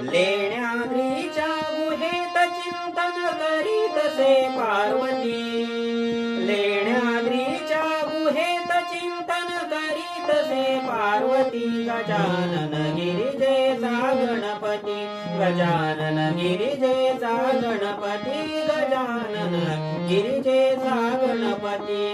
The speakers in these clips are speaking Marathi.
लेण्याद्रीच्या गुहेत चिंतन करीतसे पार्वती, लेण्याद्रीच्या गुहेत चिंतन करीतसे पार्वती, गजानन गिरिजेचा गणपती, गजानन गिरिजेचा गणपती, गजानन गिरिजेचा गणपती.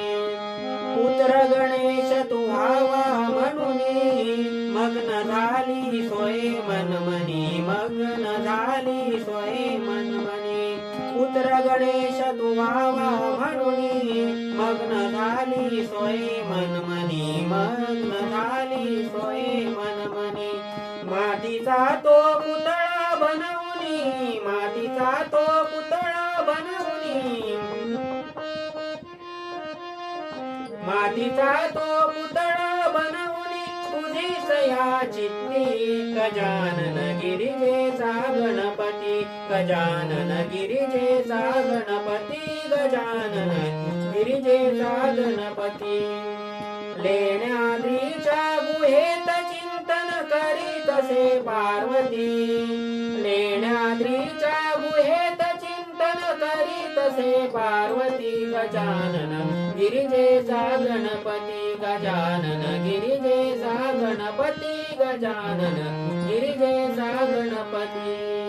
पुत्र गणेश तू व्हावा म्हणूनी मग्न झाली सोय मनमनी, मग्न झाली सोय मनमनी. पुत्र गणेश तू व्हावा म्हणूनी मग्न झाली सोय मनमनी, मग्न झाली सोय मनमनी. मातीचा तो पुतळा बनवूनी, मातीचा तो पुतळा बनवूनी, मातीचा तो पुतळा बनवूनी तुझी सया चित्ती. गजानन गिरिजेचा गणपती, गजानन गिरिजेचा गणपती, गजानन गिरिजेचा गणपती. लेण्याद्रीच्या गुहेत चिंतन करीतसे पार्वती, लेण्याद्रीच्या गुहेत चिंतन करीतसे पार्वती, गजानन गिरिजेचा गणपती, गजानन गिरिजेचा गणपती, गजानन गिरिजेचा गणपती.